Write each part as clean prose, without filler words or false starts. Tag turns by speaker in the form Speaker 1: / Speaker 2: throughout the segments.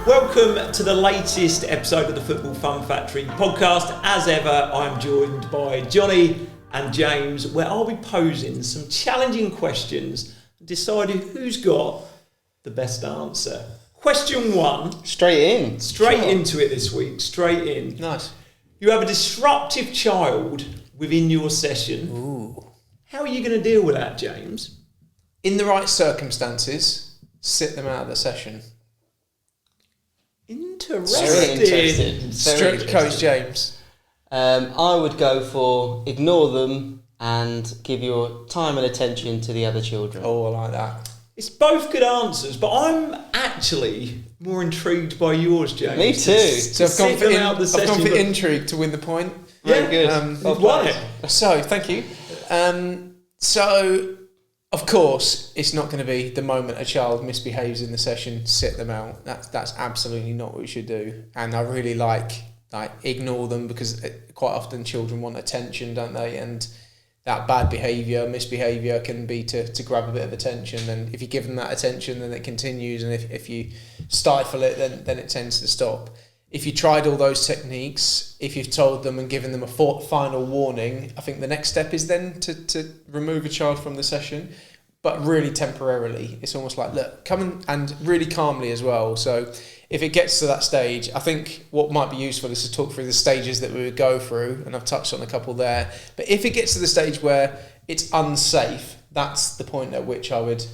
Speaker 1: Welcome to the latest episode of the Football Fun Factory podcast. As ever, I'm joined by Jonny and James, where I'll be posing some challenging questions and deciding who's got the best answer. Question one.
Speaker 2: Straight
Speaker 1: into it this week. Straight in.
Speaker 2: Nice.
Speaker 1: You have a disruptive child within your session.
Speaker 2: Ooh.
Speaker 1: How are you going to deal with that, James?
Speaker 3: In the right circumstances, sit them out of the session.
Speaker 1: Interesting.
Speaker 3: Strict Coach James.
Speaker 2: I would go for ignore them and give your time and attention to the other children.
Speaker 3: Oh, I like that.
Speaker 1: It's both good answers, but I'm actually more intrigued by yours, James.
Speaker 2: Me too.
Speaker 3: So I've gone for intrigue to win the point.
Speaker 2: Very good.
Speaker 1: You've won it.
Speaker 3: So, thank you. So, of course, it's not going to be the moment a child misbehaves in the session, sit them out. That's absolutely not what we should do. And I really like ignore them, because quite often children want attention, don't they? And that bad behaviour, misbehaviour can be to grab a bit of attention. And if you give them that attention, then it continues. And if you stifle it, then it tends to stop. If you tried all those techniques, if you've told them and given them a final warning, I think the next step is then to remove a child from the session, but really temporarily. It's almost like, look, come and really calmly as well. So if it gets to that stage, I think what might be useful is to talk through the stages that we would go through, and I've touched on a couple there. But if it gets to the stage where it's unsafe, that's the point at which I would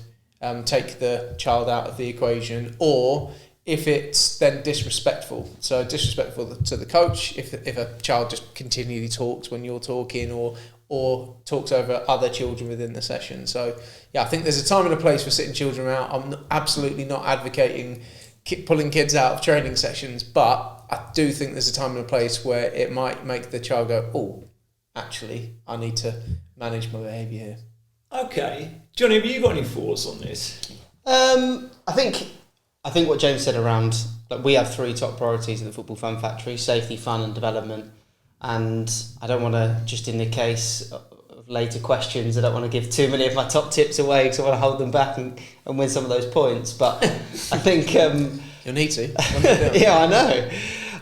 Speaker 3: take the child out of the equation. Or if it's then disrespectful, so disrespectful to the coach, if a child just continually talks when you're talking, or talks over other children within the session. So yeah, I think there's a time and a place for sitting children out. I'm absolutely not advocating pulling kids out of training sessions, but I do think there's a time and a place where it might make the child go, oh, actually, I need to manage my behaviour here.
Speaker 1: Okay. Jonny, have you got any thoughts on this?
Speaker 2: I think what James said around, we have three top priorities at the Football Fun Factory: safety, fun and development. And I don't want to, just in the case of later questions, I don't want to give too many of my top tips away, because I want to hold them back and win some of those points. But I think
Speaker 3: you'll need to.
Speaker 2: Yeah, I know.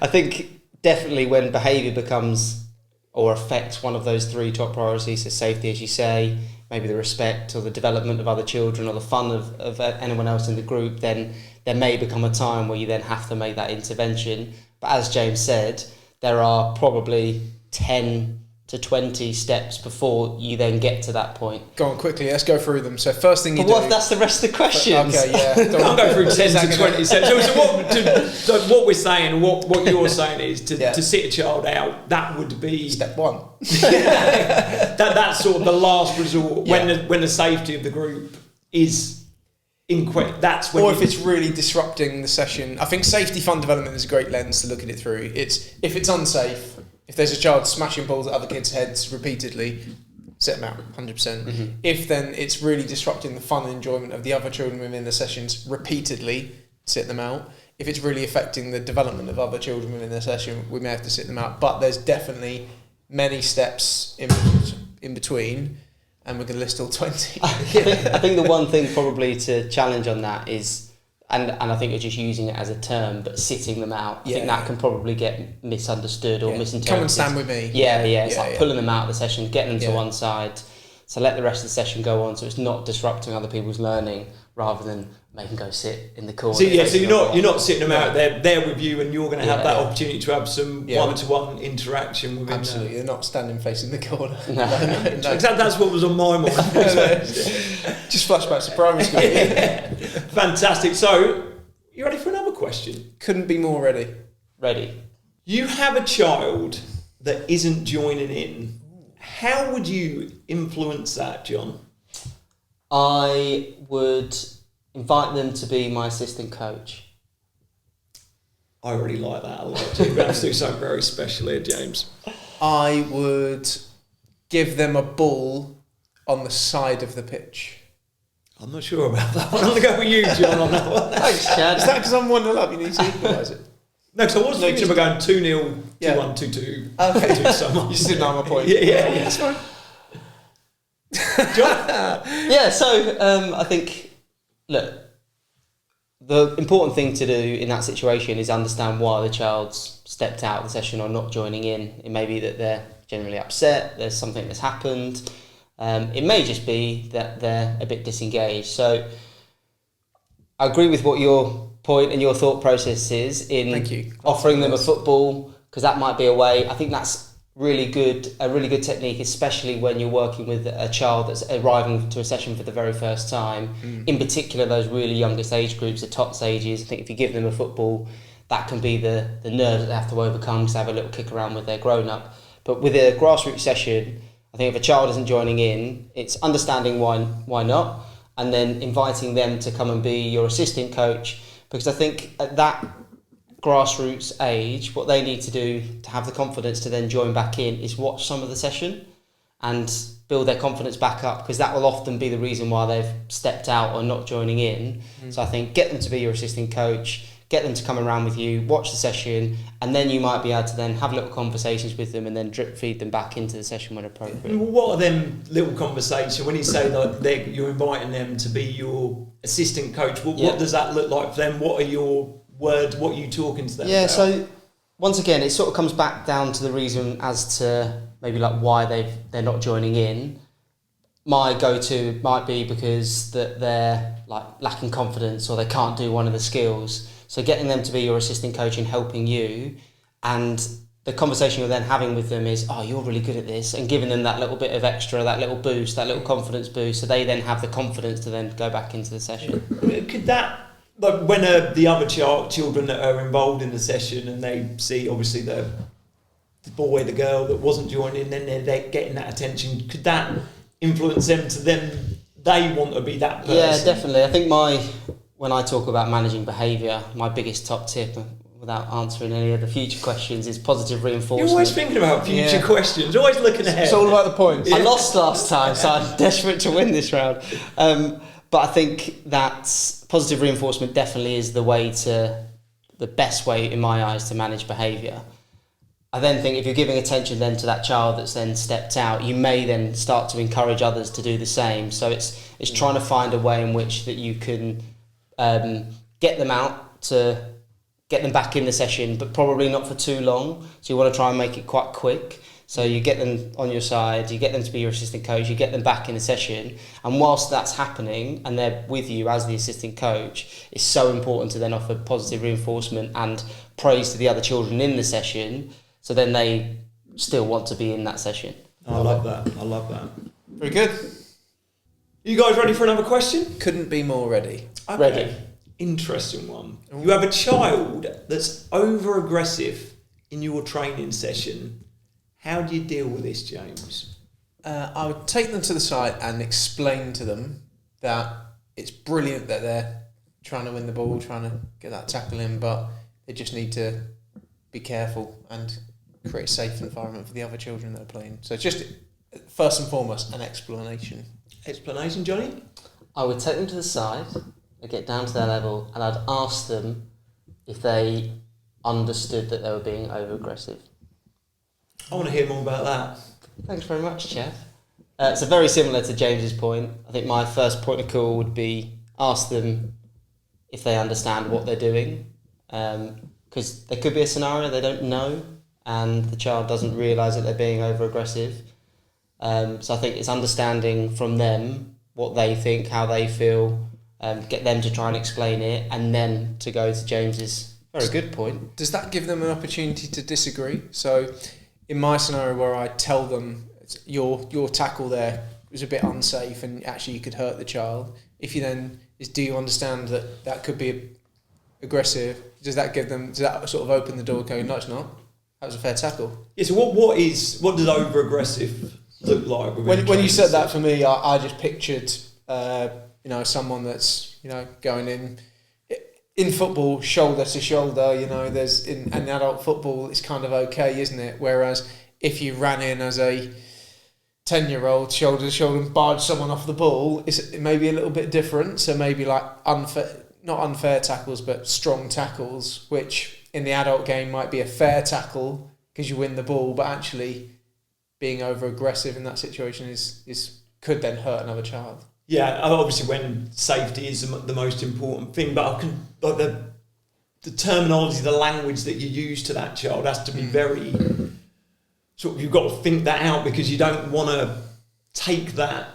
Speaker 2: I think definitely when behaviour becomes or affects one of those three top priorities, so safety, as you say, maybe the respect or the development of other children or the fun of anyone else in the group, then there may become a time where you then have to make that intervention. But as James said, there are probably 10 to 20 steps before you then get to that point.
Speaker 3: Go on quickly, let's go through them. So first thing you do...
Speaker 2: But what if that's the rest of the questions?
Speaker 3: Okay, yeah.
Speaker 1: Can't go through 10 to 20 steps. So what we're saying, what you're saying is to sit a child out, that would be...
Speaker 3: Step one.
Speaker 1: That's sort of the last resort, when the safety of the group is... that's when.
Speaker 3: Or if it's really disrupting the session. I think safety, fun, development is a great lens to look at it through. If it's unsafe, if there's a child smashing balls at other kids' heads repeatedly, set them out 100%. Mm-hmm. If then it's really disrupting the fun and enjoyment of the other children within the sessions repeatedly, sit them out. If it's really affecting the development of other children within the session, we may have to sit them out. But there's definitely many steps in between. And we're going to list all 20.
Speaker 2: I think the one thing probably to challenge on that is, and I think you're just using it as a term, but sitting them out. I think that can probably get misunderstood or misinterpreted.
Speaker 3: Come and stand with me.
Speaker 2: It's like pulling them out of the session, getting them to one side. So let the rest of the session go on, so it's not disrupting other people's learning, rather than make them go sit in the corner.
Speaker 1: So you're not sitting them out. They're there with you, and you're going to have that opportunity to have some one-to-one interaction with them.
Speaker 3: Absolutely, they're not standing facing the corner.
Speaker 2: No.
Speaker 1: Exactly, that's what was on my mind.
Speaker 3: Just flashbacks to primary school.
Speaker 1: Fantastic. So, you ready for another question?
Speaker 3: Couldn't be more ready.
Speaker 2: Ready.
Speaker 1: You have a child that isn't joining in. How would you influence that, John?
Speaker 2: I would invite them to be my assistant coach.
Speaker 1: I really like that a lot. You're going to do something very special here, James.
Speaker 3: I would give them a ball on the side of the pitch.
Speaker 1: I'm not sure about that one. I'm going to go with you, John, on that one.
Speaker 2: Thanks, Chad.
Speaker 3: Is that because I'm 1-0 up? You need to equalise it.
Speaker 1: No, because I was thinking about going 2-0, 2-1, 2-2.
Speaker 3: Okay.
Speaker 1: 2-2 someone.
Speaker 3: You just didn't know my point.
Speaker 1: Yeah, that's fine. John?
Speaker 2: Yeah, so I think, look, the important thing to do in that situation is understand why the child's stepped out of the session or not joining in. It may be that they're generally upset, there's something that's happened. It may just be that they're a bit disengaged. So I agree with what your point and your thought process is in offering them a football, because that might be a way. I think that's a really good technique, especially when you're working with a child that's arriving to a session for the very first time. In particular, those really youngest age groups, the tots ages. I think if you give them a football, that can be the nerve that they have to overcome because they have a little kick around with their grown-up. But with a grassroots session, I think if a child isn't joining in, it's understanding why not, and then inviting them to come and be your assistant coach, because I think at that grassroots age, what they need to do to have the confidence to then join back in is watch some of the session and build their confidence back up, because that will often be the reason why they've stepped out or not joining in. So I think get them to be your assistant coach, get them to come around with you, watch the session, and then you might be able to then have little conversations with them and then drip feed them back into the session when appropriate.
Speaker 1: What are them little conversations? When you say like you're inviting them to be your assistant coach, what does that look like for them? What are your words? What are you talking to them about?
Speaker 2: So once again, it sort of comes back down to the reason as to maybe like why they're not joining in. My go-to might be because that they're like lacking confidence or they can't do one of the skills. So getting them to be your assistant coach and helping you, and the conversation you're then having with them is, oh, you're really good at this, and giving them that little bit of extra, that little boost, that little confidence boost, so they then have the confidence to then go back into the session.
Speaker 1: Could that, like when the other children that are involved in the session and they see obviously the boy, the girl that wasn't joining, then they're getting that attention, could that influence them to them, they want to be that person?
Speaker 2: Yeah, definitely. I think when I talk about managing behaviour, my biggest top tip, without answering any of the future questions, is positive reinforcement.
Speaker 1: You're always thinking about future questions, always looking ahead.
Speaker 3: It's all about the points.
Speaker 2: I lost last time, so I'm desperate to win this round. But I think that positive reinforcement definitely is the best way, in my eyes, to manage behaviour. I then think if you're giving attention then to that child that's then stepped out, you may then start to encourage others to do the same. So it's trying to find a way in which that you can get them out, to get them back in the session, but probably not for too long. So you want to try and make it quite quick. So you get them on your side, you get them to be your assistant coach, you get them back in the session, and whilst that's happening and they're with you as the assistant coach, it's so important to then offer positive reinforcement and praise to the other children in the session, so then they still want to be in that session.
Speaker 1: I love that.
Speaker 3: Very good.
Speaker 1: You guys ready for another question?
Speaker 3: Couldn't be more ready.
Speaker 1: Okay.
Speaker 2: Ready.
Speaker 1: Interesting one. You have a child that's over aggressive in your training session. How do you deal with this, James?
Speaker 3: I would take them to the side and explain to them that it's brilliant that they're trying to win the ball, trying to get that tackle in, but they just need to be careful and create a safe environment for the other children that are playing. So just, first and foremost, an explanation.
Speaker 1: Explanation, Johnny?
Speaker 2: I would take them to the side, I'd get down to their level, and I'd ask them if they understood that they were being over-aggressive.
Speaker 1: I want to hear more about that.
Speaker 2: Thanks very much, Chad. So very similar to James's point. I think my first point of call would be ask them if they understand what they're doing, because there could be a scenario they don't know and the child doesn't realise that they're being over-aggressive. So I think it's understanding from them what they think, how they feel, get them to try and explain it, and then to go to James's very good point.
Speaker 3: Does that give them an opportunity to disagree? So in my scenario where I tell them your tackle there was a bit unsafe and actually you could hurt the child, if you then do you understand that could be aggressive? Does that sort of open the door going, no, it's not, that was a fair tackle?
Speaker 1: Yeah, so what does over aggressive look like?
Speaker 3: When you said that, for me, I just pictured someone that's going in football, shoulder to shoulder. There's in adult football, it's kind of okay, isn't it? Whereas if you ran in as a 10-year-old shoulder to shoulder and barged someone off the ball, it may be a little bit different. So maybe like not unfair tackles, but strong tackles, which in the adult game might be a fair tackle because you win the ball, but actually being over aggressive in that situation is could then hurt another child.
Speaker 1: Yeah, obviously when safety is the most important thing, but I can like the terminology, the language that you use to that child has to be very sort of, you've got to think that out, because you don't want to take that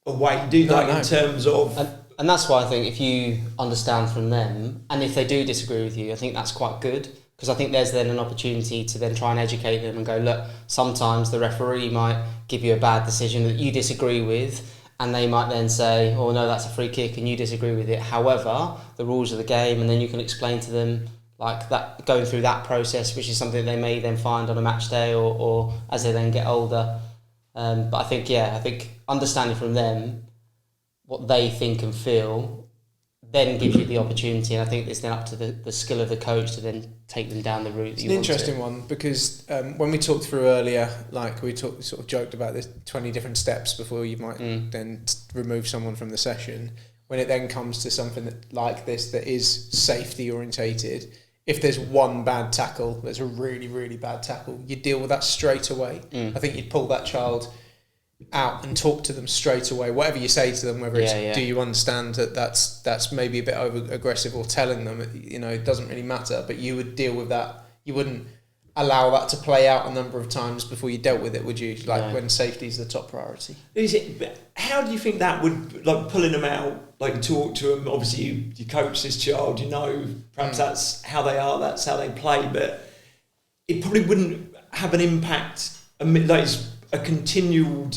Speaker 1: away, do that in terms of...
Speaker 2: And that's why I think if you understand from them, and if they do disagree with you, I think that's quite good, because I think there's then an opportunity to then try and educate them and go, look, sometimes the referee might give you a bad decision that you disagree with, and they might then say, oh no, that's a free kick and you disagree with it. However, the rules of the game, and then you can explain to them like that, going through that process, which is something they may then find on a match day or as they then get older. But I think understanding from them what they think and feel then gives you the opportunity, and I think it's then up to the skill of the coach to then take them down the route that you want to.
Speaker 3: It's an interesting one, because when we talked through earlier, like we sort of joked about this 20 different steps before you might then remove someone from the session. When it then comes to something like this that is safety orientated, if there's one bad tackle, there's a really, really bad tackle, you deal with that straight away. I think you'd pull that child out and talk to them straight away. Whatever you say to them, whether it's do you understand that that's maybe a bit over aggressive, or telling them, you know, it doesn't really matter, but you would deal with that. You wouldn't allow that to play out a number of times before you dealt with it, would you? Like when safety is the top priority.
Speaker 1: Is it? How do you think that would, like, pulling them out, like, talk to them? Obviously, you coach this child, you know, perhaps that's how they are, that's how they play, but it probably wouldn't have an impact. Like, it's a continued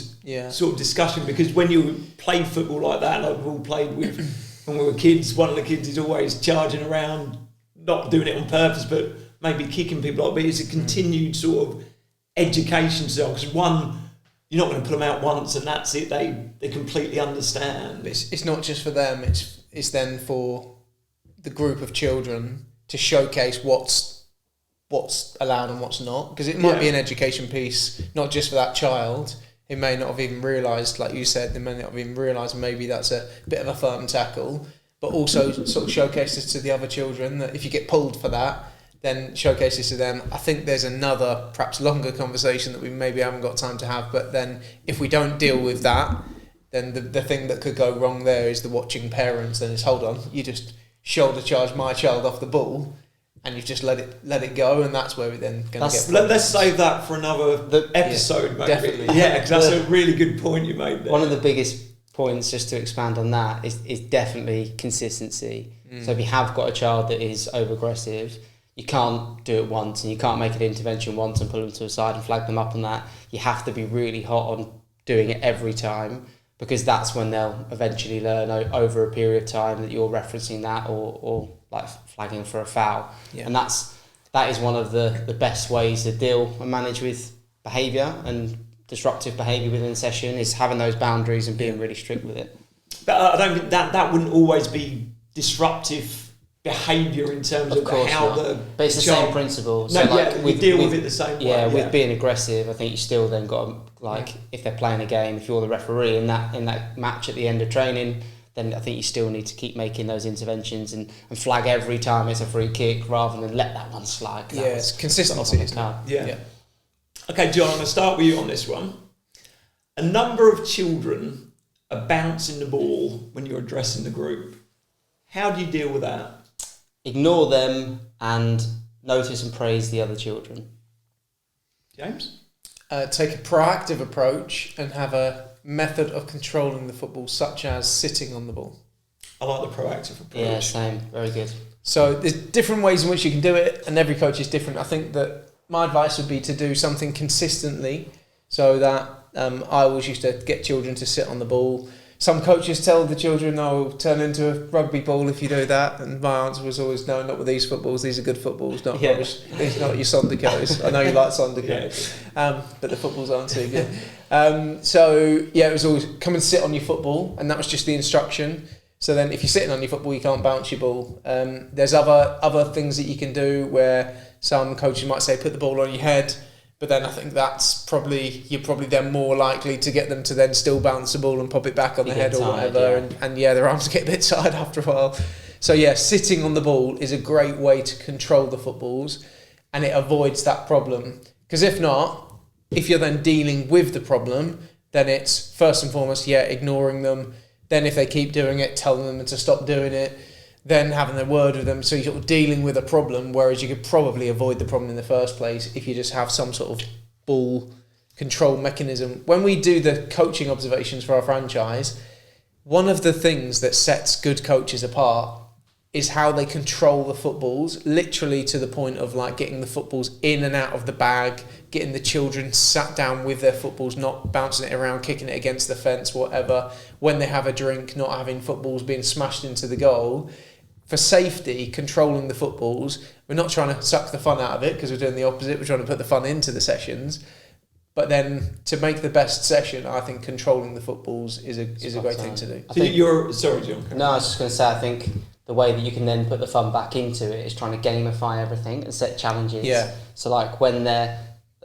Speaker 1: sort of discussion, because when you play football like that, like we've all played with when we were kids, one of the kids is always charging around, not doing it on purpose, but maybe kicking people up. But it's a continued sort of education style, because one, you're not going to put them out once and that's it, they completely understand.
Speaker 3: It's not just for them, it's then for the group of children to showcase what's allowed and what's not, because it might be an education piece not just for that child. It may not have even realised, like you said, they may not have even realised maybe that's a bit of a firm tackle, but also sort of showcases to the other children that if you get pulled for that, then showcases to them. I think there's another perhaps longer conversation that we maybe haven't got time to have, but then if we don't deal with that, then the thing that could go wrong there is the watching parents. Then it's, hold on, you just shoulder charge my child off the ball, and you've just let it go, and that's where we're then going to get...
Speaker 1: Let's save that for another episode, maybe. Definitely. Yeah, because that's a really good point you made there.
Speaker 2: One of the biggest points, just to expand on that, is definitely consistency. So if you have got a child that is over-aggressive, you can't do it once, and you can't make an intervention once and pull them to the side and flag them up on that. You have to be really hot on doing it every time, because that's when they'll eventually learn over a period of time that you're referencing that or like flagging for a foul. And that is one of the best ways to deal and manage with behaviour and disruptive behaviour within the session, is having those boundaries and being really strict with it.
Speaker 1: But I don't think that wouldn't always be disruptive behaviour in terms of how the...
Speaker 2: But it's the same principle.
Speaker 1: So we deal with it the same way.
Speaker 2: Yeah, with being aggressive, I think you still then got to, like, if they're playing a game, if you're the referee in that match at the end of training, then I think you still need to keep making those interventions and flag every time it's a free kick, rather than let that one slide.
Speaker 3: It's consistency, isn't it?
Speaker 1: Yeah. Okay, John, I'm going to start with you on this one. A number of children are bouncing the ball when you're addressing the group. How do you deal with that?
Speaker 2: Ignore them and notice and praise the other children.
Speaker 1: James?
Speaker 3: Take a proactive approach and have a method of controlling the football, such as sitting on the ball.
Speaker 1: I like the proactive approach.
Speaker 2: Yeah, same. Very good.
Speaker 3: So there's different ways in which you can do it, and every coach is different. I think that my advice would be to do something consistently, so that I always used to get children to sit on the ball. Some coaches tell the children, "Oh, turn into a rugby ball if you do that," and my answer was always, "No, not with these footballs. These are good footballs, not rubbish. These are not your Sondicos. I know you like Sondicos, but the footballs aren't too good." It was always come and sit on your football, and that was just the instruction. So then, if you're sitting on your football, you can't bounce your ball. There's other things that you can do where some coaches might say, "Put the ball on your head." But then I think you're probably then more likely to get them to then still bounce the ball and pop it back on the head or whatever. And their arms get a bit tired after a while. So sitting on the ball is a great way to control the footballs, and it avoids that problem. Because if not, if you're then dealing with the problem, then it's first and foremost, ignoring them, Then if they keep doing it, telling them to stop doing it, then having a word with them, so you're sort of dealing with a problem, whereas you could probably avoid the problem in the first place if you just have some sort of ball control mechanism. When we do the coaching observations for our franchise, one of the things that sets good coaches apart is how they control the footballs, literally to the point of like getting the footballs in and out of the bag, getting the children sat down with their footballs, not bouncing it around, kicking it against the fence, whatever. When they have a drink, not having footballs being smashed into the goal. For safety, controlling the footballs. We're not trying to suck the fun out of it because we're doing the opposite. We're trying to put the fun into the sessions. But then to make the best session, I think controlling the footballs is a great thing to do.
Speaker 1: Sorry, John.
Speaker 2: No, I was just going to say, I think the way that you can then put the fun back into it is trying to gamify everything and set challenges.
Speaker 3: Yeah.
Speaker 2: So like when they're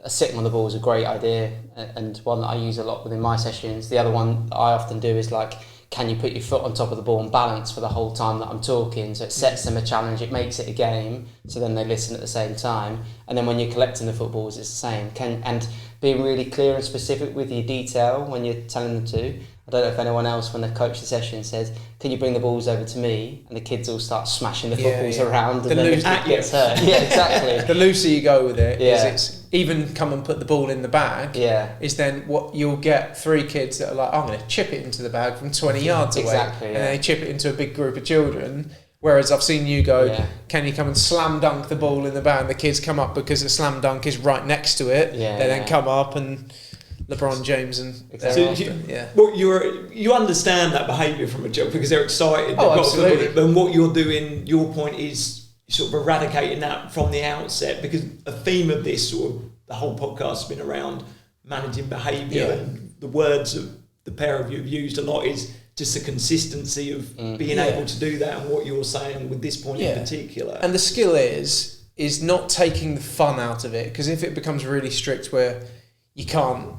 Speaker 2: sitting on the ball is a great idea, and one that I use a lot within my sessions. The other one that I often do is like, can you put your foot on top of the ball and balance for the whole time that I'm talking? So it sets them a challenge, it makes it a game, so then they listen at the same time. And then when you're collecting the footballs, it's the same. And being really clear and specific with your detail when you're telling them to. I don't know if anyone else, when they coach the session, says, can you bring the balls over to me? And the kids all start smashing the footballs around, and then it gets hurt. Yeah, exactly.
Speaker 3: The looser you go with it, is it's even come and put the ball in the bag, is then what you'll get 3 kids that are like, I'm going to chip it into the bag from 20 yards away.
Speaker 2: Exactly,
Speaker 3: and they chip it into a big group of children. Whereas I've seen you go, can you come and slam dunk the ball in the bag? And the kids come up because the slam dunk is right next to it. They then come up and LeBron James and
Speaker 1: you understand that behaviour from a child because they're excited.
Speaker 3: Absolutely.
Speaker 1: And what you're doing, your point is sort of eradicating that from the outset, because a theme of this sort of the whole podcast has been around managing behaviour, and the words of the pair of you have used a lot is just the consistency of being able to do that, and what you're saying with this point in particular.
Speaker 3: And the skill is not taking the fun out of it, because if it becomes really strict where you can't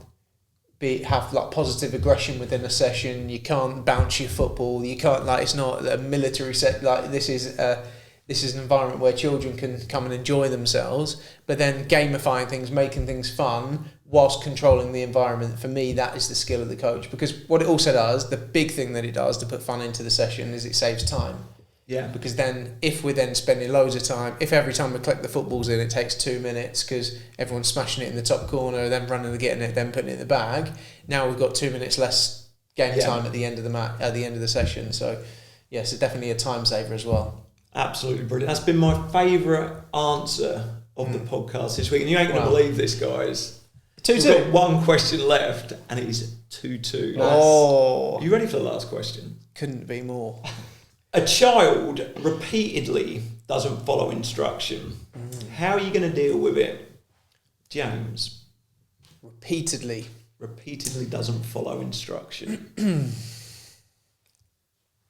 Speaker 3: have like positive aggression within a session, you can't bounce your football, you can't, like, it's not a military set, like this is an environment where children can come and enjoy themselves, but then gamifying things, making things fun whilst controlling the environment. For me, that is the skill of the coach, because what it also does, the big thing that it does to put fun into the session, is it saves time.
Speaker 1: Yeah.
Speaker 3: Because then if we're then spending loads of time, if every time we collect the footballs in it takes 2 minutes because everyone's smashing it in the top corner, then running and getting it, then putting it in the bag, now we've got 2 minutes less game time at the end of the session. So yes, it's definitely a time saver as well.
Speaker 1: Absolutely brilliant. That's been my favourite answer of the podcast this week, and you ain't going to believe this, guys.
Speaker 3: 2-2.
Speaker 1: We've got one question left, and it is 2-2.
Speaker 3: Oh,
Speaker 1: Are you ready for the last question?
Speaker 3: Couldn't be more.
Speaker 1: A child repeatedly doesn't follow instruction. How are you going to deal with it? James.
Speaker 3: Repeatedly
Speaker 1: doesn't follow instruction.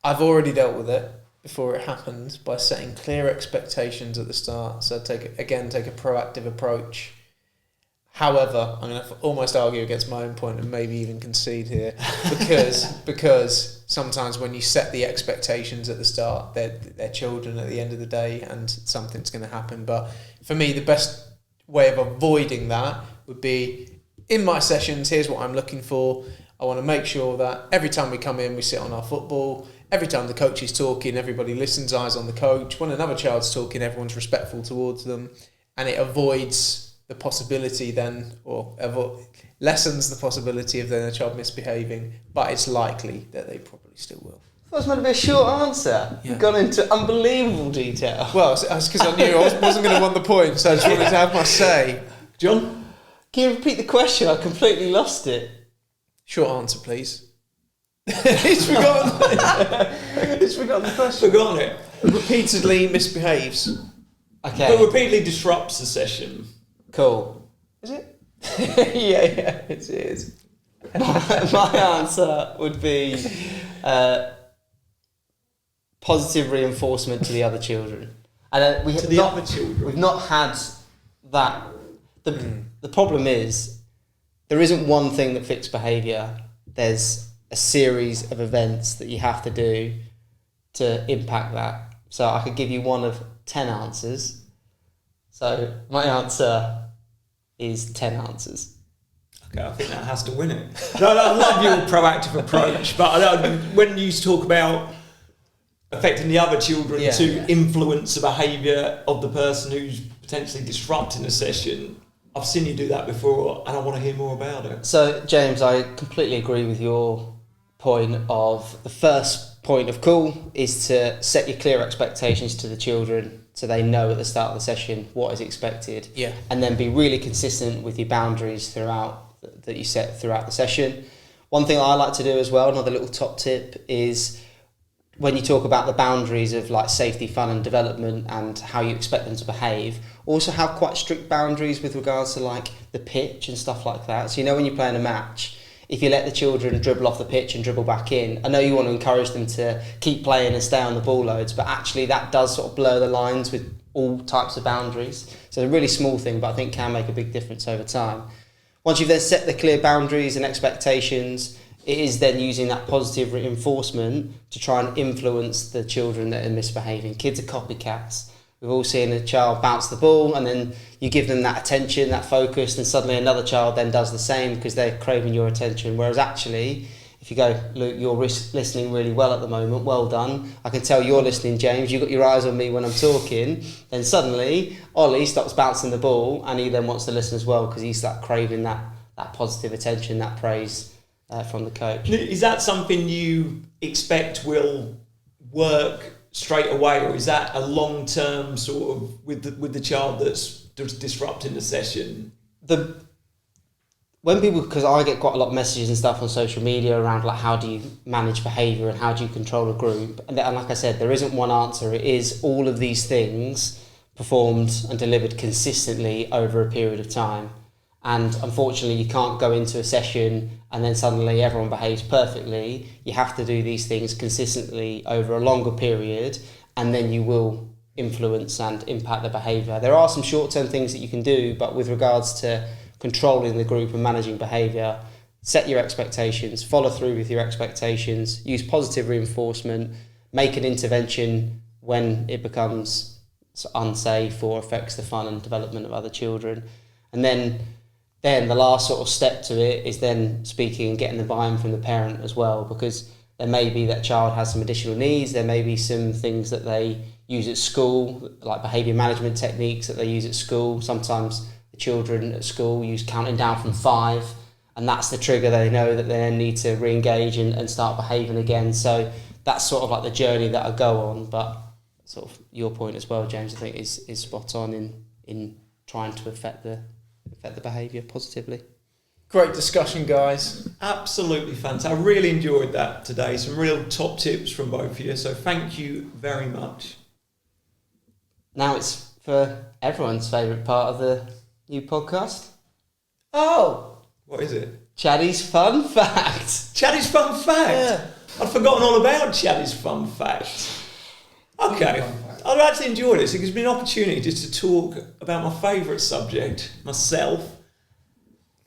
Speaker 3: I've already dealt with it before it happened by setting clear expectations at the start. So take a proactive approach. However, I'm going to almost argue against my own point and maybe even concede here, because sometimes when you set the expectations at the start, they're children at the end of the day, and something's going to happen. But for me, the best way of avoiding that would be, in my sessions, here's what I'm looking for. I want to make sure that every time we come in, we sit on our football. Every time the coach is talking, everybody listens, eyes on the coach. When another child's talking, everyone's respectful towards them, and it avoids the possibility then, or lessens the possibility of then a child misbehaving, but it's likely that they probably still will.
Speaker 2: That was meant to be a short answer. You've gone into unbelievable detail.
Speaker 3: Well, that's because I knew I wasn't going to want the point, so I just wanted to have my say.
Speaker 1: John?
Speaker 2: Can you repeat the question? I completely lost it.
Speaker 3: Short answer, please. He's forgotten. He's forgotten the question.
Speaker 1: Forgotten it.
Speaker 3: Repeatedly misbehaves.
Speaker 2: Okay.
Speaker 1: But repeatedly disrupts the session.
Speaker 2: Cool.
Speaker 3: Is it? yeah, it is.
Speaker 2: My answer would be positive reinforcement to the other children. And we've not had that. The problem is, there isn't one thing that fixes behaviour. There's a series of events that you have to do to impact that. So I could give you one of 10 answers. So my answer is 10 answers.
Speaker 1: Okay, I think that has to win it. No, I love your proactive approach, but when you talk about affecting the other children to influence the behaviour of the person who's potentially disrupting a session, I've seen you do that before, and I want to hear more about it.
Speaker 2: So, James, I completely agree with your point of the first point of call is to set your clear expectations to the children so they know at the start of the session what is expected.
Speaker 3: Yeah.
Speaker 2: And then be really consistent with your boundaries that you set throughout the session. One thing I like to do as well, another little top tip, is when you talk about the boundaries of like safety, fun and development and how you expect them to behave, also have quite strict boundaries with regards to like the pitch and stuff like that. So when you're playing a match, if you let the children dribble off the pitch and dribble back in, I know you want to encourage them to keep playing and stay on the ball loads, but actually that does sort of blur the lines with all types of boundaries. So it's a really small thing, but I think can make a big difference over time. Once you've then set the clear boundaries and expectations, it is then using that positive reinforcement to try and influence the children that are misbehaving. Kids are copycats. We've all seen a child bounce the ball and then you give them that attention, that focus, and suddenly another child then does the same because they're craving your attention. Whereas actually, if you go, Luke, you're listening really well at the moment, well done. I can tell you're listening, James. You've got your eyes on me when I'm talking. Then suddenly, Ollie stops bouncing the ball and he then wants to listen as well because he's like craving that positive attention, that praise from the coach.
Speaker 1: Is that something you expect will work straight away, or is that a long-term sort of with the child that's disrupting the session?
Speaker 2: When people, because I get quite a lot of messages and stuff on social media around like how do you manage behaviour and how do you control a group, and like I said, there isn't one answer. It is all of these things performed and delivered consistently over a period of time. And unfortunately, you can't go into a session and then suddenly everyone behaves perfectly. You have to do these things consistently over a longer period, and then you will influence and impact the behaviour. There are some short-term things that you can do, but with regards to controlling the group and managing behaviour, set your expectations, follow through with your expectations, use positive reinforcement, make an intervention when it becomes unsafe or affects the fun and development of other children. And then the last sort of step to it is then speaking and getting the buy-in from the parent as well, because there may be that child has some additional needs, there may be some things that they use at school, like behaviour management techniques that they use at school. Sometimes the children at school use counting down from 5, and that's the trigger. They know that they then need to re-engage and start behaving again. So that's sort of like the journey that I go on. But sort of your point as well, James, I think is spot on in trying to affect the behaviour positively.
Speaker 3: Great discussion, guys.
Speaker 1: Absolutely fantastic. I really enjoyed that today. Some real top tips from both of you. So thank you very much.
Speaker 2: Now it's for everyone's favourite part of the new podcast.
Speaker 1: Oh! What is it?
Speaker 2: Chaddy's Fun Fact.
Speaker 1: Chaddy's Fun Fact?
Speaker 3: Yeah.
Speaker 1: I'd forgotten all about Chaddy's Fun Fact. Okay. I've actually enjoyed it. So it gives me an opportunity just to talk about my favourite subject, myself.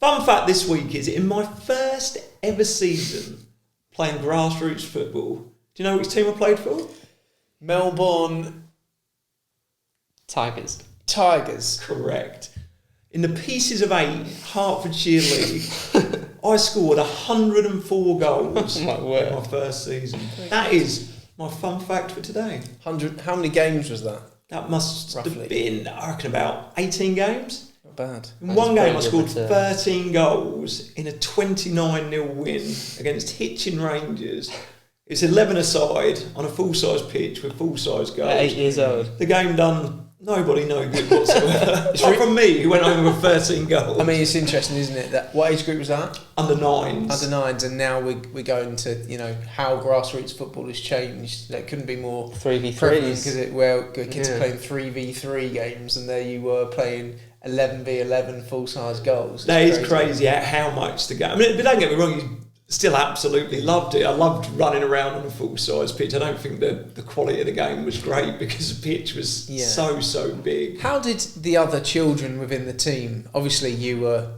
Speaker 1: Fun fact this week is, in my first ever season playing grassroots football, do you know which team I played for?
Speaker 3: Melbourne
Speaker 2: Tigers.
Speaker 1: Correct. In the Pieces of 8 Hertfordshire League, I scored 104 goals in my first season. That is my fun fact for today.
Speaker 3: 100. How many games was that?
Speaker 1: That must
Speaker 3: Roughly.
Speaker 1: have been, I reckon, about 18 games.
Speaker 3: Not bad.
Speaker 1: In one game, I scored 13 goals in a 29-0 win against Hitchin Rangers. It's 11-a-side on a full-size pitch with full-size goals.
Speaker 2: At 8 years old.
Speaker 1: The game done. Nobody no good whatsoever. Apart from me, who went home with 13 goals.
Speaker 3: I mean, it's interesting, isn't it? That what age group was that?
Speaker 1: Under 9s.
Speaker 3: Under 9s, and now we're going to how grassroots football has changed. That couldn't be more
Speaker 2: 3v3s
Speaker 3: because where kids are playing 3v3 games, and there you were playing 11v11 full size goals.
Speaker 1: That is crazy how much the game. I mean, but don't get me wrong, you still absolutely loved it. I loved running around on a full-size pitch. I don't think the quality of the game was great because the pitch was so big.
Speaker 3: How did the other children within the team, obviously you were,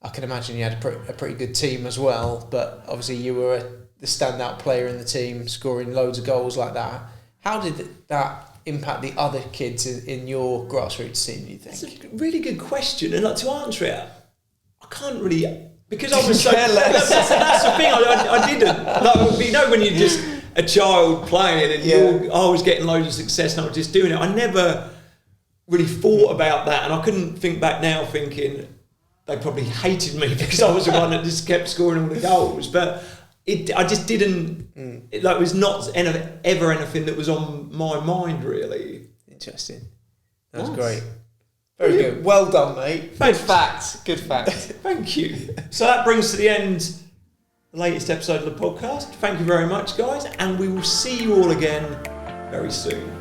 Speaker 3: I can imagine you had a pretty good team as well, but obviously you were the standout player in the team, scoring loads of goals like that. How did that impact the other kids in your grassroots team, do you think?
Speaker 1: That's a really good question. And to answer it, I can't really, because I was so, that's the thing, I didn't. Like, you know when you're just a child playing and I was getting loads of success and I was just doing it. I never really thought about that, and I couldn't think back now thinking they probably hated me because I was the one that just kept scoring all the goals. But I just didn't, it was not ever anything that was on my mind really.
Speaker 3: Interesting. That was great. Very good. Well done, mate.
Speaker 2: Good fact. Good fact.
Speaker 1: Thank you. So that brings to the end the latest episode of the podcast. Thank you very much, guys, and we will see you all again very soon.